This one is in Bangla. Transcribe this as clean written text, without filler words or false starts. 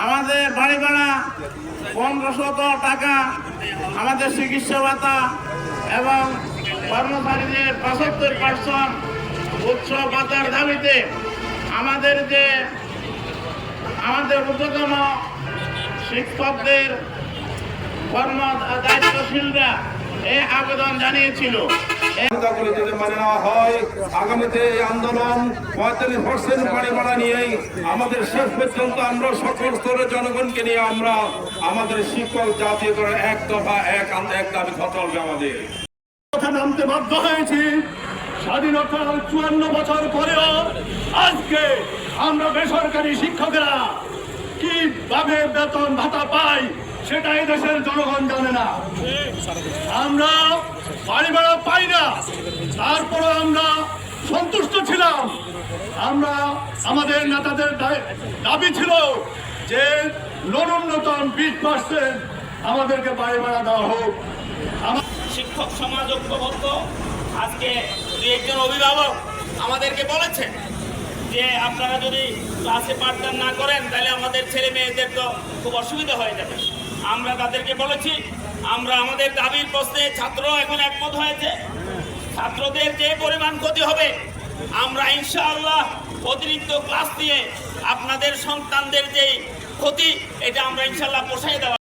আমাদের বাড়ি ভাড়া 1500 টাকা, আমাদের চিকিৎসা ভাতা এবং কর্মচারীদের 75% উচ্চ ভাতার দাবিতে আমাদের ঊর্ধ্বতন শিক্ষকদের কর্ম দায়িত্বশীলরা এই আবেদন জানিয়েছিল। যদি মানে নেওয়া হয়, আগামীতে এই আন্দোলন 45% বাড়ি ভাড়া নিয়েই আমাদের শেষ পর্যন্ত আমরা সকল স্তরের জনগণকে নিয়ে আমরা আমাদের শিক্ষক জাতীয়করণ এক দফা এক দাবি চলবে। আমাদের কথা নামতে বাধ্য হয়েছি। স্বাধীনতার 54 বছর পরেও আজকে আমরা বেসরকারি শিক্ষকেরা কিভাবে বেতন ভাতা পাই সেটা এই দেশের জনগণ জানে না। আমরা বাড়ি ভাড়া পাই না, তারপরে আমরা সন্তুষ্ট ছিলাম। আমরা আমাদের নেতাদের দাবি ছিল যে ন্যূনতম 20% আমাদেরকে বাড়ি ভাড়া দেওয়া হোক। শিক্ষক সমাজ ঐক্যবদ্ধ। আজকে একজন অভিভাবক আমাদেরকে বলেছেন যে আপনারা যদি ক্লাসে পাঠদান না করেন তাহলে আমাদের ছেলে মেয়েদের তো খুব অসুবিধা হয়ে যাবে। আমরা তাদেরকে বলেছি আমরা আমাদের দাবির প্রশ্নে ছাত্র এখন একমত হয়েছে। ছাত্রদের যে পরিমাণ ক্ষতি হবে আমরা ইনশাআল্লাহ অতিরিক্ত ক্লাস দিয়ে আপনাদের সন্তানদের যেই ক্ষতি এটা আমরা ইনশাআল্লাহ পোষায় দেওয়া